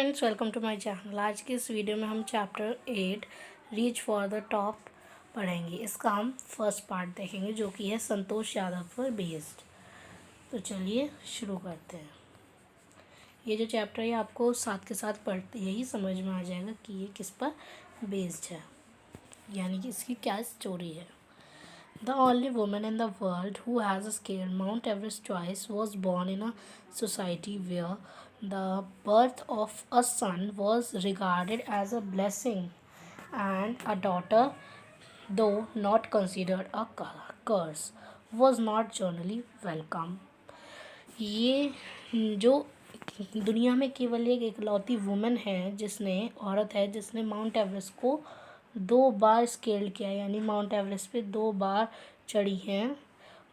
Friends, welcome to my channel. आज के इस वीडियो में हम chapter 8 reach for the top पढ़ेंगे। इसका हम फर्स्ट पार्ट देखेंगे जो कि है संतोष यादव पर बेस्ड। तो चलिए शुरू करते हैं। ये जो चैप्टर है आपको साथ के साथ पढ़ते यही समझ में आ जाएगा कि ये किस पर बेस्ड है, यानी कि इसकी क्या स्टोरी है। The only woman in the world who has scaled Mount Everest twice was born in a society where the birth of a son was regarded as a blessing and a daughter, though not considered a curse, was not generally welcome. ये जो दुनिया में केवल एक इकलौती women है औरत है जिसने माउंट एवरेस्ट को 2 बार स्केल किया, यानी माउंट एवरेस्ट पे 2 बार चढ़ी हैं।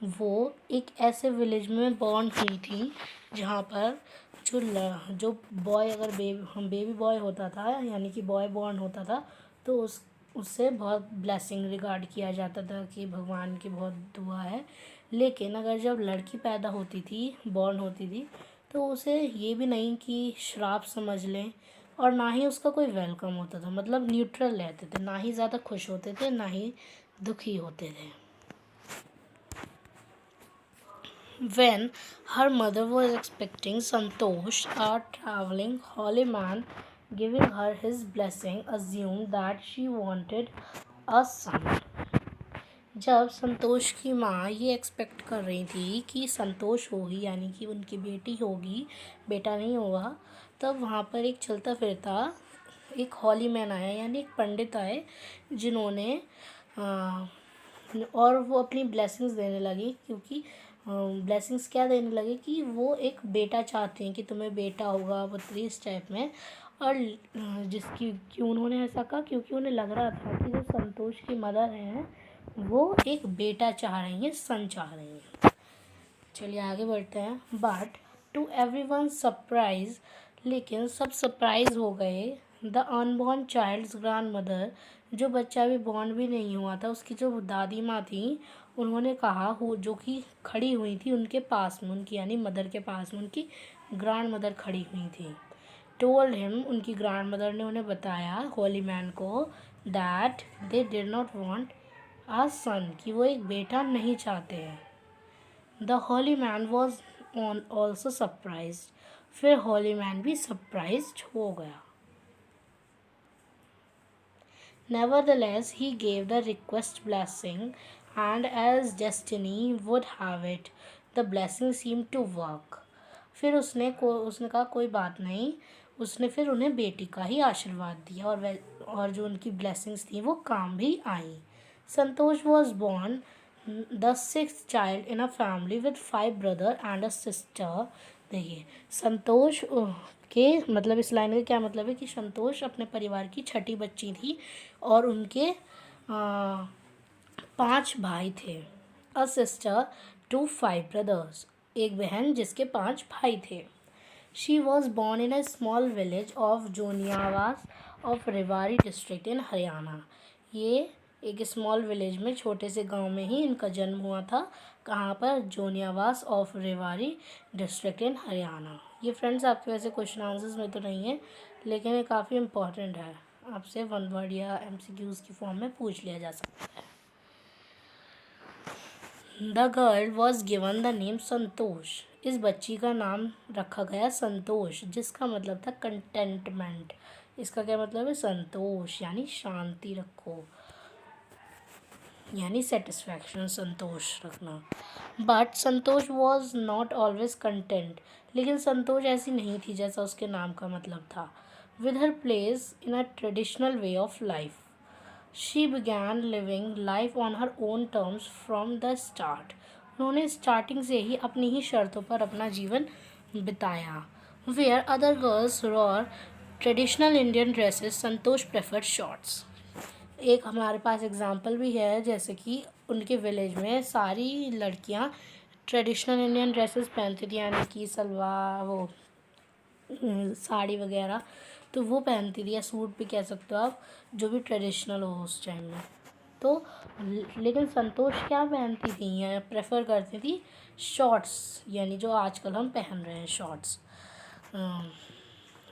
वो एक ऐसे विलेज में बॉर्न हुई थी जहाँ पर जो बॉय अगर बेबी बॉय होता था, यानी कि बॉय बॉर्न होता था, तो उससे बहुत ब्लेसिंग रिगार्ड किया जाता था कि भगवान की बहुत दुआ है। लेकिन अगर जब लड़की पैदा होती थी, बॉर्न होती थी, तो उसे ये भी नहीं कि श्राप समझ लें, और ना ही उसका कोई वेलकम होता था। मतलब न्यूट्रल रहते थे, ना ही ज़्यादा खुश होते थे ना ही दुखी होते थे। When her mother was expecting, Santosh, a traveling holy man, giving her his blessing, assumed that she wanted a son. जब संतोष की माँ ये एक्सपेक्ट कर रही थी कि संतोष होगी, यानी कि उनकी बेटी होगी, बेटा नहीं होगा, तब वहाँ पर एक चलता फिरता एक हॉली मैन आया, यानी एक पंडित आए, जिन्होंने और वो अपनी ब्लेसिंग्स देने लगी, क्योंकि ब्लेसिंग्स क्या देने लगे कि वो एक बेटा चाहते हैं कि तुम्हें बेटा होगा, पुत्री, इस टाइप में। और जिसकी क्यों उन्होंने ऐसा कहा, क्योंकि उन्हें लग रहा था कि जो संतोष की मदर हैं वो एक बेटा चाह रही हैं, सन चाह रही हैं। चलिए आगे बढ़ते हैं। बट टू एवरीवन सरप्राइज, लेकिन सब सरप्राइज हो गए। The unborn child's grandmother, जो बच्चा भी बॉर्न भी नहीं हुआ था, उसकी जो दादी माँ थी, उन्होंने कहा, जो कि खड़ी हुई थी उनके पास में, उनकी यानी मदर के पास में उनकी ग्रैंड मदर खड़ी हुई थी। टोल्ड हिम, उनकी ग्रैंड मदर ने उन्हें बताया, होली मैन को, that they did not want a son, कि वो एक बेटा नहीं चाहते हैं। The holy man was also surprised, फिर होली मैन भी सरप्राइज्ड हो गया। Nevertheless, he gave the request blessing, and as destiny would have it, the blessing seemed to work. फिर उसने कहा कोई बात नहीं, उसने फिर उन्हें बेटी का ही आशीर्वाद दिया, और जो उनकी ब्लेसिंग्स थी वो काम भी आई। Santosh was born the 6th child in a family with 5 brother and a sister. देखिए, संतोष के मतलब इस लाइन का क्या मतलब है कि संतोष अपने परिवार की 6ठी बच्ची थी और उनके 5 भाई थे। अ सिस्टर टू 5 ब्रदर्स, एक बहन जिसके 5 भाई थे। She was born in a small village of Joniyawas of Rewari district in Haryana. ये एक स्मॉल विलेज में, छोटे से गांव में ही इनका जन्म हुआ था। कहाँ पर? Joniyawas of Rewari district in Haryana. ये फ्रेंड्स आपके वैसे क्वेश्चन आंसर्स में तो नहीं है, लेकिन ये काफ़ी इम्पॉर्टेंट है, आपसे 1 वर्ड या MCQs की फॉर्म में पूछ लिया जा सकता है। The girl was given the name Santosh, इस बच्ची का नाम रखा गया संतोष, जिसका मतलब था कंटेंटमेंट। इसका क्या मतलब है? संतोष यानी शांति रखो, यानी सेटिस्फैक्शन, संतोष रखना। But Santosh was not always content, लेकिन संतोष ऐसी नहीं थी जैसा उसके नाम का मतलब था। With her place in a traditional way of life, she began living life on her own terms from the start. उन्होंने स्टार्टिंग से ही अपनी ही शर्तों पर अपना जीवन बिताया। Where other girls wore traditional Indian dresses, Santosh preferred shorts. एक हमारे पास एग्जांपल भी है, जैसे कि उनके विलेज में सारी लड़कियां ट्रेडिशनल इंडियन ड्रेसेस पहनती थी, यानी कि सलवार, वो साड़ी वगैरह, तो वो पहनती थी, या सूट भी कह सकते हो आप, जो भी ट्रेडिशनल हो उस टाइम में। तो लेकिन संतोष क्या पहनती थी या प्रेफर करती थी? शॉर्ट्स, यानी जो आजकल हम पहन रहे हैं shorts.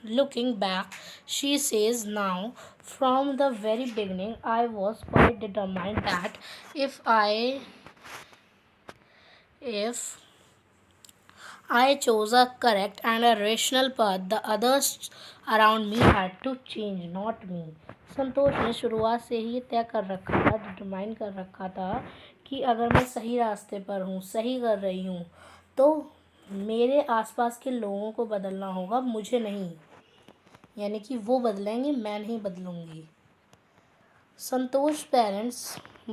Looking back, she says, now, from the very beginning, I was quite determined that if I chose a correct and a rational path, the others around me had to change, not me. संतोष ने शुरुआत से ही तय कर रखा था, determine कर रखा था कि अगर मैं सही रास्ते पर हूँ, सही कर रही हूँ, तो मेरे आसपास के लोगों को बदलना होगा, मुझे नहीं। यानी कि वो बदलेंगे, मैं नहीं बदलूँगी। Santosh's parents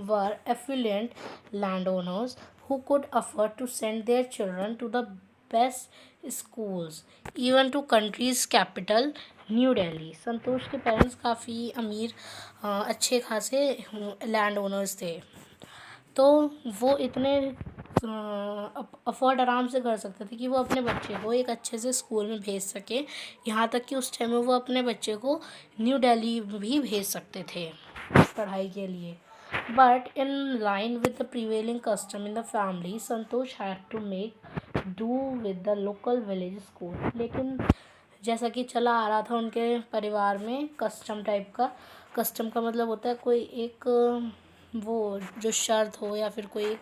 were affluent landowners who could afford to send their children to the best schools, even to country's capital, new Delhi. Santosh के पेरेंट्स काफ़ी अमीर अच्छे खासे लैंड ओनर्स थे, तो वो इतने अफोर्ड आराम से कर सकते थे कि वो अपने बच्चे को एक अच्छे से स्कूल में भेज सके। यहाँ तक कि उस टाइम में वो अपने बच्चे को न्यू दिल्ली भी भेज सकते थे पढ़ाई के लिए। But in line with the prevailing custom in the family, Santosh had to make do with the local village school. लेकिन जैसा कि चला आ रहा था उनके परिवार में कस्टम टाइप का, कस्टम का मतलब होता है कोई एक वो जो शर्त हो या फिर कोई एक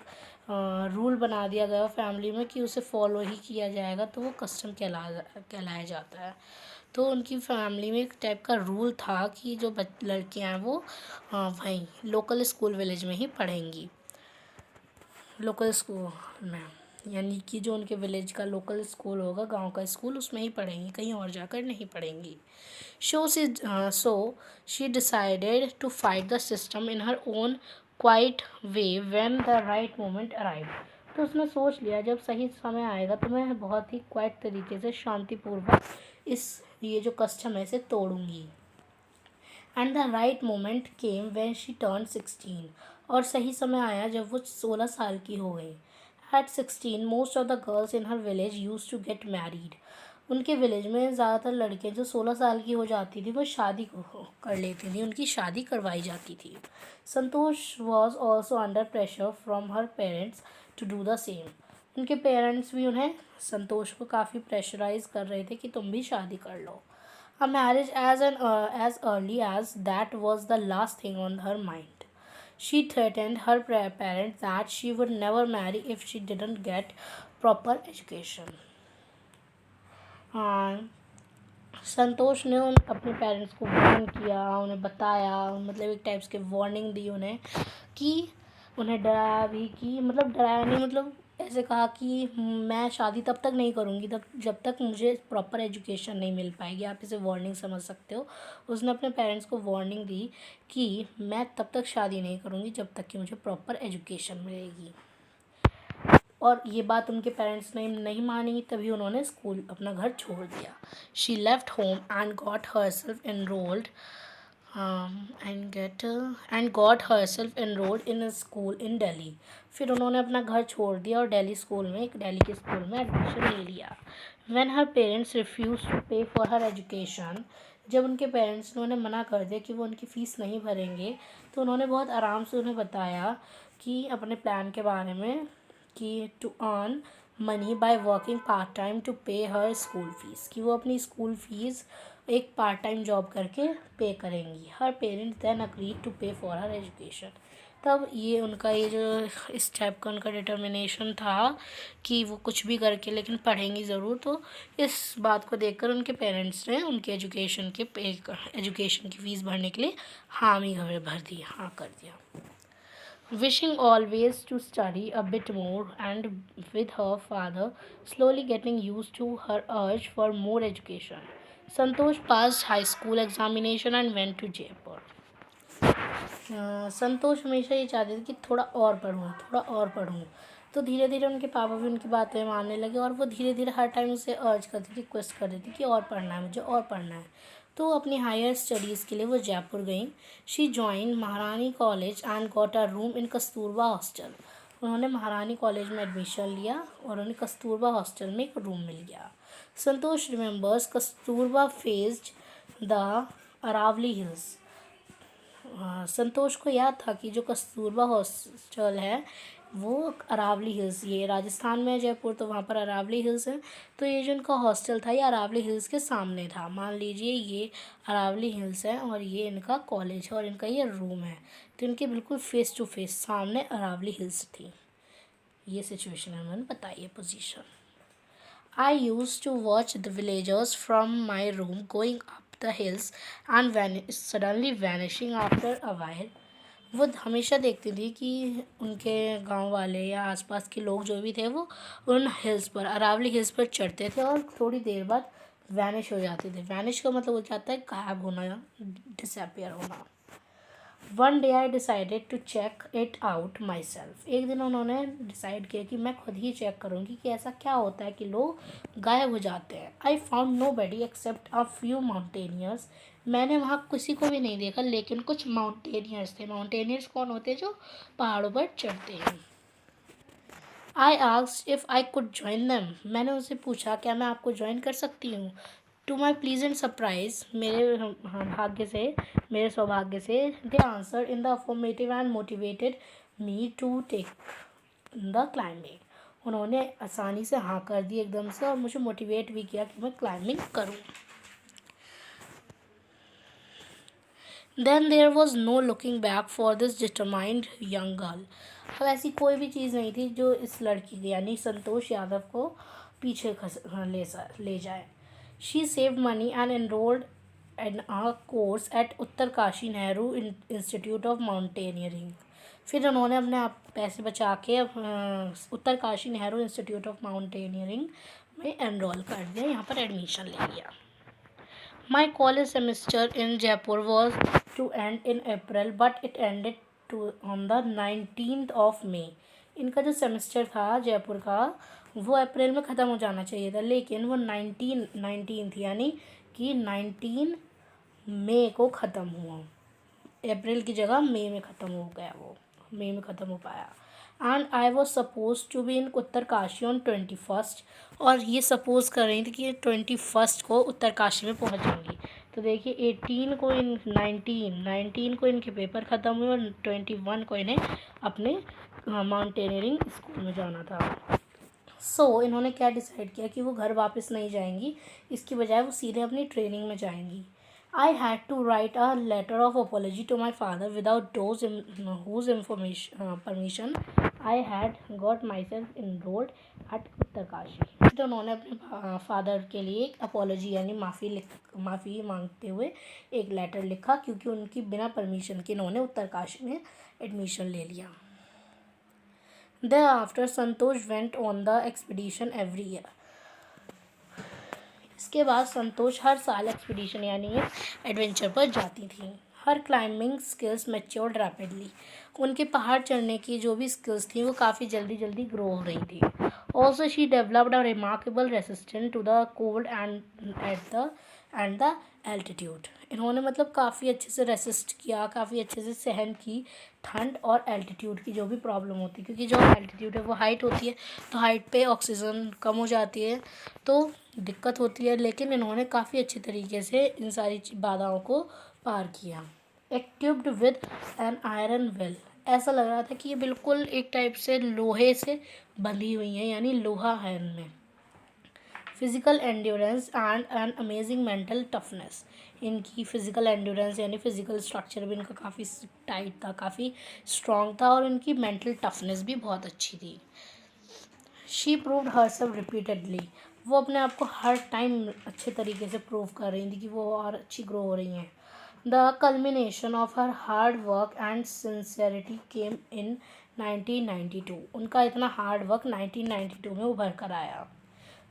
रूल बना दिया गया फैमिली में कि उसे फॉलो ही किया जाएगा, तो वो कस्टम कहलाया जाता है। तो उनकी फैमिली में एक टाइप का रूल था कि जो लड़कियां हैं वो वहीं लोकल स्कूल विलेज में ही पढ़ेंगी, लोकल स्कूल में, यानी कि जो उनके विलेज का लोकल स्कूल होगा, गांव का स्कूल, उसमें ही पढ़ेंगी, कहीं और जाकर नहीं पढ़ेंगी। So she decided to fight the system in her own quiet way when the right moment arrived. तो उसने सोच लिया जब सही समय आएगा तो मैं बहुत ही क्वाइट तरीके से शांतिपूर्वक ये जो कस्टम है इसे तोड़ूंगी। And the right moment came when she turn 16, और सही समय आया जब वो 16 साल की हो गई। At 16 most of the girls in her village use to get married. उनके विलेज में ज़्यादातर लड़कियाँ जो 16 साल की हो जाती थी वो शादी कर लेती थी, उनकी शादी करवाई जाती थी। Santosh was also under pressure from her parents to do the same. उनके पेरेंट्स भी उन्हें, संतोष को काफ़ी प्रेशराइज कर रहे थे कि तुम भी शादी कर लो। A marriage as early as that was the last thing on her mind. She threatened her parents that she would never marry if she didn't get proper education. संतोष ने अपने पेरेंट्स को वार्न किया, उन्हें बताया, मतलब एक टाइप्स के warning दी उन्हें, कि उन्हें डराया भी, कि मतलब डराया नहीं, मतलब ऐसे कहा कि मैं शादी तब तक नहीं करूँगी जब तक मुझे प्रॉपर एजुकेशन नहीं मिल पाएगी। आप इसे वार्निंग समझ सकते हो। उसने अपने पेरेंट्स को वार्निंग दी कि मैं तब तक शादी नहीं करूँगी जब तक कि मुझे प्रॉपर एजुकेशन मिलेगी। और ये बात उनके पेरेंट्स ने नहीं मानी, तभी उन्होंने स्कूल अपना घर छोड़ दिया। She left home and got herself enrolled in a school इन दिल्ली। फिर उन्होंने अपना घर छोड़ दिया और दिल्ली के स्कूल में एडमिशन ले लिया। When her parents refuse to pay for her education, जब उनके पेरेंट्स ने उन्हें मना कर दिया कि वो उनकी फ़ीस नहीं भरेंगे, तो उन्होंने बहुत आराम से उन्हें बताया कि अपने प्लान के बारे में, कि to earn money by working part time to pay her school fees, कि वो अपनी स्कूल फीस एक पार्ट टाइम जॉब करके पे करेंगी। Her parents then agreed to pay for her education. तब ये जो इस टाइप का उनका डिटर्मिनेशन था कि वो कुछ भी करके लेकिन पढ़ेंगी ज़रूर, तो इस बात को देखकर उनके पेरेंट्स ने उनके एजुकेशन की फ़ीस भरने के लिए हामी भर दी, हाँ कर दिया। Wishing always to study a bit more, and with her father slowly getting used to her urge for more education, Santosh passed high school examination and went to Jaipur. संतोष हमेशा ये चाहते थे कि थोड़ा और पढ़ूँ, तो धीरे धीरे उनके पापा भी उनकी बातें मानने लगे, और वो धीरे धीरे हर टाइम उसे अर्ज करती थी, रिक्वेस्ट करती थी कि और पढ़ना है, मुझे और पढ़ना है। तो अपनी हायर स्टडीज़ के लिए वो जयपुर गई। शी जॉइन महारानी college and got a room in Kasturba hostel. उन्होंने महारानी कॉलेज में एडमिशन लिया और उन्हें कस्तूरबा हॉस्टल में एक रूम मिल गया। Santosh remembers Kasturba faced the Aravalli hills. Santosh को याद था कि जो कस्तूरबा हॉस्टल है वो अरावली हिल्स, ये राजस्थान में है जयपुर, तो वहाँ पर अरावली हिल्स है। तो ये जो इनका हॉस्टल था ये अरावली हिल्स के सामने था। मान लीजिए ये अरावली हिल्स है और ये इनका कॉलेज है और इनका ये रूम है, तो इनके बिल्कुल फेस टू फेस सामने अरावली हिल्स थी। ये सिचुएशन है, मैंने बताई position. I used to watch the villagers from my room going up the hills and suddenly vanishing after a while. वो हमेशा देखती थी कि उनके गांव वाले या आसपास के लोग जो भी थे वो उन हिल्स पर, अरावली हिल्स पर चढ़ते थे और थोड़ी देर बाद वैनिश हो जाते थे। वैनिश का मतलब हो जाता है गायब होना या डिसअपियर होना। One day I decided to check it out myself. एक दिन उन्होंने डिसाइड किया कि मैं खुद ही चेक करूँगी कि ऐसा क्या होता है कि लोग गायब हो जाते हैं। I found nobody except a few mountaineers. मैंने वहाँ किसी को भी नहीं देखा लेकिन कुछ माउंटेनियर्स थे। माउंटेनियर्स कौन होते हैं? जो पहाड़ों पर चढ़ते हैं। I asked if I could join them. मैंने उनसे पूछा क्या मैं आपको ज्वाइन कर सकती हूँ। टू माई प्लीजेंट सरप्राइज, मेरे भाग्य से, मेरे सौभाग्य से, they answer in the affirmative and motivated me to take the climbing. उन्होंने आसानी से हाँ कर दी एकदम से और मुझे मोटिवेट भी किया कि मैं क्लाइंबिंग करूँ। Then there was no looking back for this determined young girl. अब ऐसी कोई भी चीज़ नहीं थी जो इस लड़की की यानी संतोष यादव को पीछे ले जाए। She saved money and enrolled in a course at Uttarkashi Nehru Institute of Mountaineering. फिर उन्होंने अपने आप पैसे बचा के Uttarkashi Nehru Institute of Mountaineering में एनरोल कर दिया, यहाँ पर एडमिशन ले लिया। My college semester in Jaipur was to end in April but it ended on the 19th of May। इनका जो सेमेस्टर था जयपुर का वो अप्रैल में ख़त्म हो जाना चाहिए था, लेकिन वो 19 थी, यानी कि 19 मई को ख़त्म हुआ। अप्रैल की जगह मई में ख़त्म हो गया, वो मई में ख़त्म हो पाया। And I was suppose to be in Uttarkashi on 21st। और ये सपोज कर रही थी कि 21st को उत्तरकाशी में पहुंचेंगी। तो देखिए 18 को 19 को इनके पेपर ख़त्म हुए और 21 को इन्हें अपने माउंटेनियरिंग स्कूल में जाना था। सो इन्होंने क्या डिसाइड किया कि वो घर वापस नहीं जाएंगी, इसकी बजाय वो सीधे अपनी ट्रेनिंग में जाएंगी। I had to write a letter of apology to my father without whose permission I had got myself enrolled at Uttarkashi. तो उन्होंने अपने फादर के लिए एक अपॉलोजी यानी माफ़ी मांगते हुए एक लेटर लिखा, क्योंकि उनकी बिना परमिशन के इन्होंने उत्तरकाशी में एडमिशन ले लिया। Thereafter Santosh went on the expedition every year। इसके बाद संतोष हर साल एक्सपीडिशन यानी एडवेंचर पर जाती थी। हर क्लाइंबिंग स्किल्स मैच्योर्ड रैपिडली। उनके पहाड़ चढ़ने की जो भी स्किल्स थी वो काफ़ी जल्दी ग्रो हो रही थी। Also she developed a remarkable resistant to the cold and the altitude. इन्होंने मतलब काफ़ी अच्छे से रेसिस्ट किया, काफ़ी अच्छे से सहन की ठंड और एल्टीट्यूड की जो भी प्रॉब्लम होती है, क्योंकि जो एल्टीट्यूड है वो हाइट होती है, तो हाइट पे ऑक्सीजन कम हो जाती है तो दिक्कत होती है, लेकिन इन्होंने काफ़ी अच्छे तरीके से इन सारी बाधाओं को पार किया। एक्टिव्ड विद एन आयरन वेल। ऐसा लग रहा था कि ये बिल्कुल एक टाइप से लोहे से बंधी हुई है, यानी लोहा है इनमें। Physical endurance and an amazing mental toughness. इनकी फ़िज़िकल एंड्योरेंस यानी फ़िज़िकल स्ट्रक्चर भी इनका काफ़ी टाइट था, काफ़ी स्ट्रॉन्ग था और इनकी मेंटल टफनेस भी बहुत अच्छी थी। She proved herself repeatedly. वो अपने आप को हर टाइम अच्छे तरीके से प्रूव कर रही थी कि वो और अच्छी ग्रो हो रही हैं। The culmination of her hard work and sincerity came in 1992। उनका इतना हार्ड वर्क 1992 में उभर कर आया।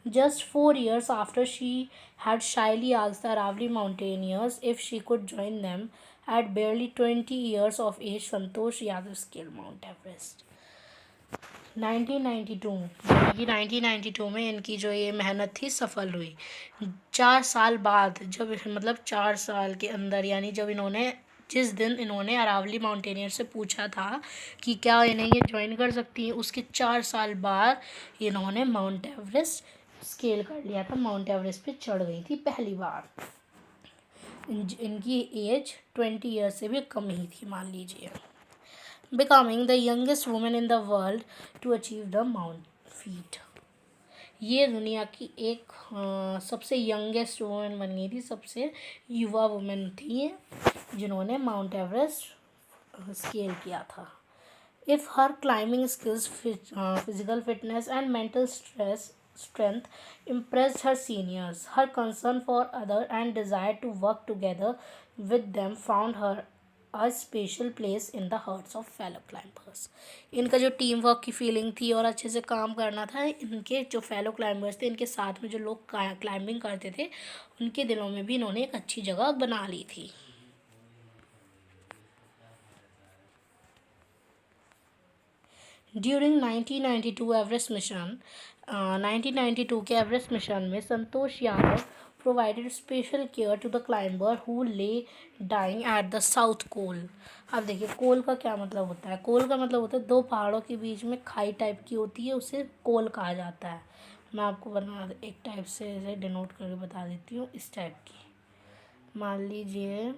Just 4 years after she had shyly asked the Aravali mountaineers if she could join them, at barely 20 years of age, Santosh Yadav scaled Mount Everest। 1992 में इनकी जो ये मेहनत थी सफल हुई। 4 साल बाद, जब मतलब 4 साल के अंदर, यानी जब इन्होंने जिस दिन इन्होंने अरावली माउंटेनियर से पूछा था कि क्या इन्हें ये ज्वाइन कर सकती हैं, उसके 4 साल बाद इन्होंने माउंट एवरेस्ट स्केल कर लिया था, माउंट एवरेस्ट पे चढ़ गई थी पहली बार। इनकी एज 20 ईयर्स से भी कम ही थी, मान लीजिए। Becoming the youngest women in the world to achieve the mount feat. ये दुनिया की एक सबसे यंगेस्ट वुमेन बन गई थी, सबसे युवा वुमेन थी ये, जिन्होंने माउंट एवरेस्ट स्केल किया था। If her climbing skills, physical fitness and mental strength impressed her seniors, her concern for others and desire to work together with them found her a special place in the hearts of fellow climbers। इनका जो team work की feeling थी और अच्छे से काम करना था, इनके जो फेलो क्लाइंबर्स थे, इनके साथ में जो लोग क्लाइंबिंग करते थे, उनके दिलों में भी इन्होंने एक अच्छी जगह बना ली थी। ड्यूरिंग 1992 एवरेस्ट मिशन, 1992 के एवरेस्ट मिशन में Santosh Yadav provided special care to the climber who lay dying at the south col. अब देखिए, कोल का क्या मतलब होता है। कोल का मतलब होता है दो पहाड़ों के बीच में खाई टाइप की होती है, उसे कोल कहा जाता है। मैं आपको बना एक टाइप से इसे डिनोट करके बता देती हूँ, इस टाइप की। मान लीजिए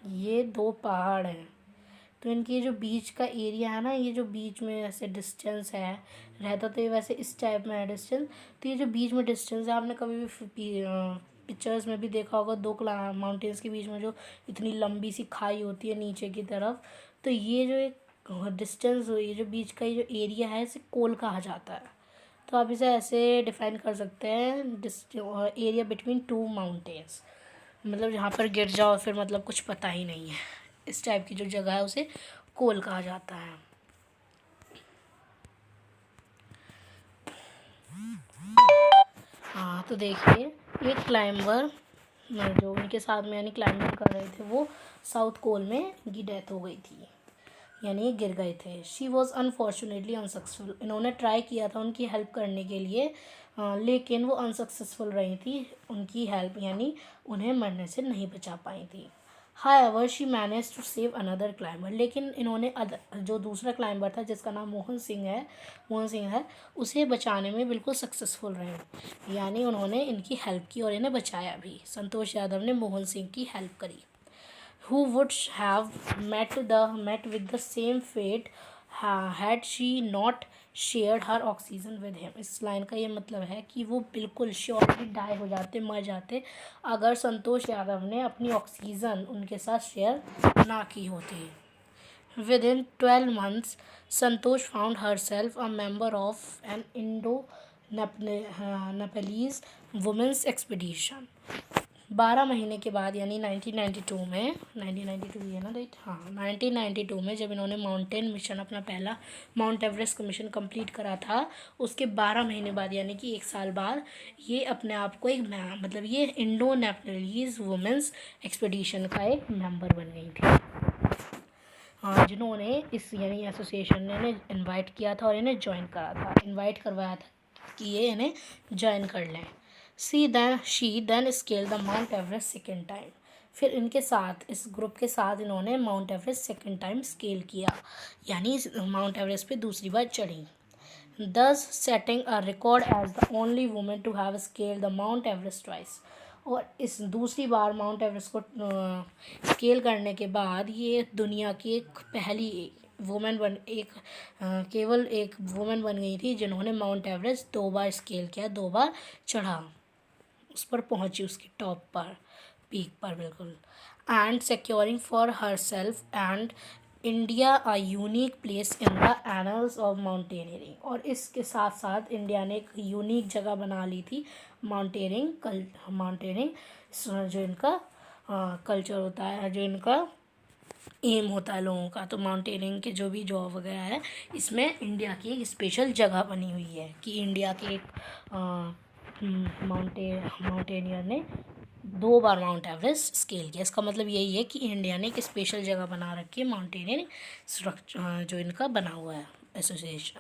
ये दो पहाड़ हैं, तो इनकी जो बीच का एरिया है ना, ये जो बीच में ऐसे डिस्टेंस है रहता, तो ये वैसे इस टाइप में है डिस्टेंस। तो ये जो बीच में डिस्टेंस है, आपने कभी भी पिक्चर्स में भी देखा होगा, दो माउंटेन्स के बीच में जो इतनी लंबी सी खाई होती है नीचे की तरफ, तो ये जो एक डिस्टेंस, ये जो बीच का ये जो एरिया है, इसे कोल कहा जाता है। तो आप इसे ऐसे डिफाइन कर सकते हैं, एरिया बिटवीन टू माउंटेन्स, मतलब जहाँ पर गिर जाओ फिर मतलब कुछ पता ही नहीं है, इस टाइप की जो जगह है उसे कोल कहा जाता है। हाँ, तो देखिए, एक क्लाइंबर जो उनके साथ में यानी क्लाइंबिंग कर रहे थे, वो साउथ कोल में इनकी डेथ हो गई थी, यानी ये गिर गए थे। She was unfortunately unsuccessful. इन्होंने ट्राई किया था उनकी हेल्प करने के लिए, लेकिन वो अनसक्सेसफुल रही थी उनकी हेल्प, यानी उन्हें मरने से नहीं बचा पाई थी। However she manage to save another climber. लेकिन इन्होंने जो दूसरा क्लाइंबर था, जिसका नाम मोहन सिंह है, उसे बचाने में बिल्कुल सक्सेसफुल रहे, यानी उन्होंने इनकी हेल्प की और इन्हें बचाया भी। संतोष यादव ने मोहन सिंह की हेल्प करी। Who would have met with the same fate had she not shared her oxygen with him। इस लाइन का ये मतलब है कि वो बिल्कुल श्योरली डाई हो जाते, मर जाते, अगर संतोष यादव ने अपनी ऑक्सीजन उनके साथ शेयर ना की होती। Within 12 months, Santosh found herself a member of an Indo-Nepalese women's expedition। 12 महीने के बाद, यानी 1992 में, 1992 ही है ना राइट, हाँ, 1992 में जब इन्होंने माउंटेन मिशन, अपना पहला माउंट एवरेस्ट का मिशन कंप्लीट करा था, उसके 12 महीने बाद, यानी कि 1 साल बाद, ये अपने आप को एक मतलब ये इंडो नेपलीज वुमेंस एक्सपीडिशन का एक मेंबर बन गई थी। हाँ, जिन्होंने इस यानी एसोसिएशन ने इन्हें इन्वाइट किया था और इन्हें ज्वाइन करा था, इन्वाइट करवाया था कि ये इन्हें ज्वाइन कर लें। She then scale the Mount Everest second time. फिर इनके साथ, इस ग्रुप के साथ, इन्होंने Mount Everest second time scale किया, यानी माउंट एवरेस्ट पे दूसरी बार चढ़ी। Thus setting a record as the only women to have scale the Mount Everest twice. और इस दूसरी बार माउंट एवरेस्ट को स्केल करने के बाद ये दुनिया की एक पहली केवल एक वुमेन बन गई थी जिन्होंने माउंट एवरेस्ट 2 बार स्केल किया, 2 बार चढ़ा, उस पर पहुंची, उसके टॉप पर, पीक पर बिल्कुल। And securing for her self and India a unique place in the annuls of mountaineering. और इसके साथ साथ इंडिया ने एक यूनिक जगह बना ली थी माउंटेनियरिंग जो इनका कल्चर होता है, जो इनका एम होता है लोगों का। तो माउंटेनियरिंग के जो भी जॉब वगैरह है, इसमें इंडिया की एक स्पेशल जगह बनी हुई है कि इंडिया के एक माउंटेनियर ने 2 बार माउंट एवरेस्ट स्केल किया। इसका मतलब यही है कि इंडिया ने एक स्पेशल जगह बना रखी है माउंटेनियरिंग स्ट्रक्चर, जो इनका बना हुआ है एसोसिएशन।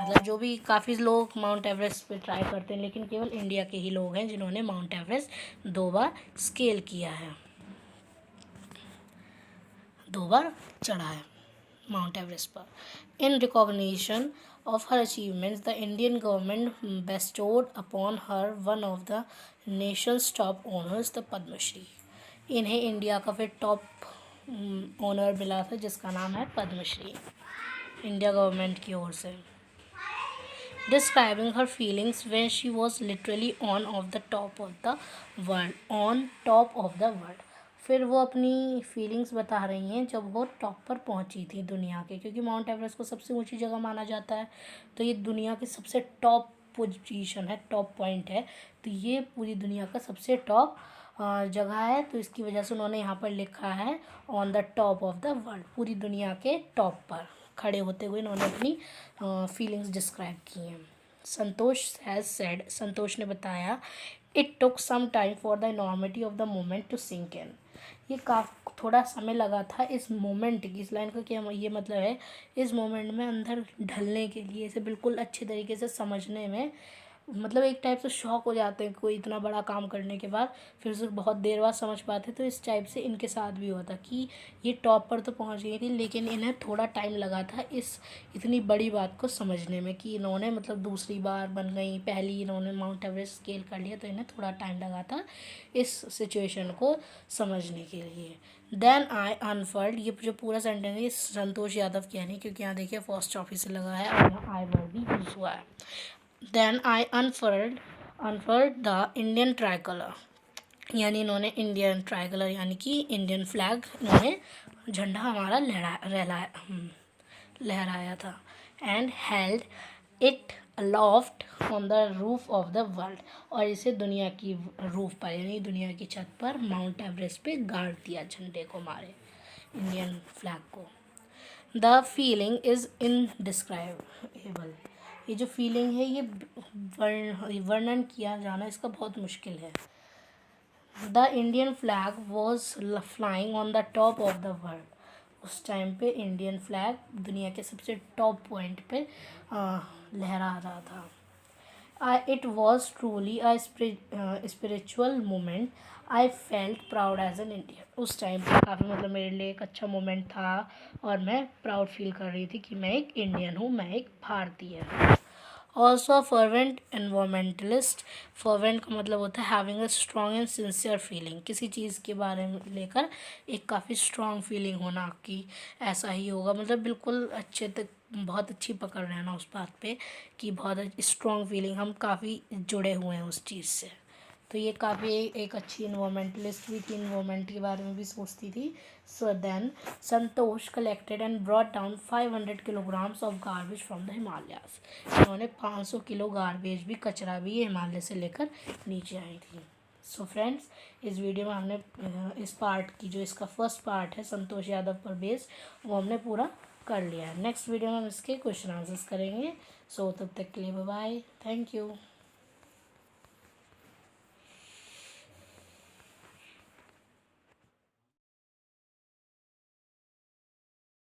मतलब जो भी काफ़ी लोग माउंट एवरेस्ट पे ट्राई करते हैं, लेकिन केवल इंडिया के ही लोग हैं जिन्होंने माउंट एवरेस्ट 2 बार स्केल किया है, 2 बार चढ़ा है माउंट एवरेस्ट पर। In recognition of her achievements, the Indian government bestowed upon her one of the nation's top honors, the Padma Shri। इन्हें इंडिया का फिर टॉप ऑनर मिला था जिसका नाम है पद्मश्री, इंडिया गवर्नमेंट की ओर से। Describing her feelings when she was literally on the top of the world. फिर वो अपनी फीलिंग्स बता रही हैं जब वो टॉप पर पहुंची थी दुनिया के, क्योंकि माउंट एवरेस्ट को सबसे ऊंची जगह माना जाता है, तो ये दुनिया की सबसे टॉप पोजीशन है, टॉप पॉइंट है, तो ये पूरी दुनिया का सबसे टॉप जगह है। तो इसकी वजह से उन्होंने यहाँ पर लिखा है on the top of the world, पूरी दुनिया के टॉप पर खड़े होते हुए इन्होंने अपनी फीलिंग्स डिस्क्राइब की हैं। संतोष हैज़ सेड, संतोष ने बताया, it took some time for the enormity of the moment to sink in. ये थोड़ा समय लगा था इस मोमेंट की, इस लाइन का क्या ये मतलब है, इस मोमेंट में अंदर ढलने के लिए, इसे बिल्कुल अच्छे तरीके से समझने में, मतलब एक टाइप से शॉक हो जाते हैं कोई इतना बड़ा काम करने के बाद, फिर उसे बहुत देर बाद समझ पाते। तो इस टाइप से इनके साथ भी हुआ था कि ये टॉप पर तो पहुंच गई थी, लेकिन इन्हें थोड़ा टाइम लगा था इस इतनी बड़ी बात को समझने में, कि इन्होंने मतलब दूसरी बार बन गई, पहली इन्होंने माउंट एवरेस्ट स्केल कर लिया, तो इन्हें थोड़ा टाइम लगा था इस सिचुएशन को समझने के लिए। देन आई अनफर्ड, ये जो पूरा सेंटेंस है ये संतोष यादव की है नहीं, क्योंकि यहाँ देखिए फर्स्ट ऑफिस से लगा है और यहाँ आई वर्ड भी यूज हुआ है। Then I unfurled the Indian tricolor, यानी इन्होंने इंडियन ट्राइकलर यानी कि इंडियन फ्लैग, इन्होंने झंडा हमारा लहराया था। And held it aloft on the roof of the world, और इसे दुनिया की रूफ पर यानी दुनिया की छत पर माउंट एवरेस्ट पे गाड़ दिया झंडे को, हमारे इंडियन फ्लैग को। द फीलिंग इज़ इनडिस्क्राइबेबल, ये जो फीलिंग है ये वर्णन किया जाना इसका बहुत मुश्किल है। The Indian flag was flying on the top of the world, उस टाइम पे इंडियन फ्लैग दुनिया के सबसे टॉप पॉइंट पे लहरा रहा था। It was truly a spiritual moment, I felt proud as an Indian, उस टाइम पे काफ़ी मतलब मेरे लिए एक अच्छा मोमेंट था और मैं प्राउड फील कर रही थी कि मैं एक इंडियन हूँ, मैं एक भारतीय हूँ। Also a fervent environmentalist, fervent का मतलब होता है having a strong and sincere feeling, किसी चीज़ के बारे में लेकर एक काफ़ी स्ट्रॉन्ग फीलिंग होना कि ऐसा ही होगा, मतलब बिल्कुल अच्छे तक बहुत अच्छी पकड़ रहना उस बात पे कि बहुत स्ट्रॉन्ग फीलिंग, हम काफ़ी जुड़े हुए हैं उस चीज़ से। तो ये काफ़ी एक अच्छी इन्वायरमेंटलिस्ट भी थी, इन्वायरमेंट के बारे में भी सोचती थी। So then Santosh collected and brought down 500 kilograms of garbage from the Himalayas, इन्होंने 500 किलो गार्बेज भी, कचरा भी ये हिमालय से लेकर नीचे आई थी। सो फ्रेंड्स, इस वीडियो में हमने इस पार्ट की जो इसका फर्स्ट पार्ट है संतोष यादव पर बेस्ड, वो हमने पूरा कर लिया है। नेक्स्ट वीडियो में हम इसके क्वेश्चन आंसर्स करेंगे। सो तब तक के लिए बाय बाय, थैंक यू।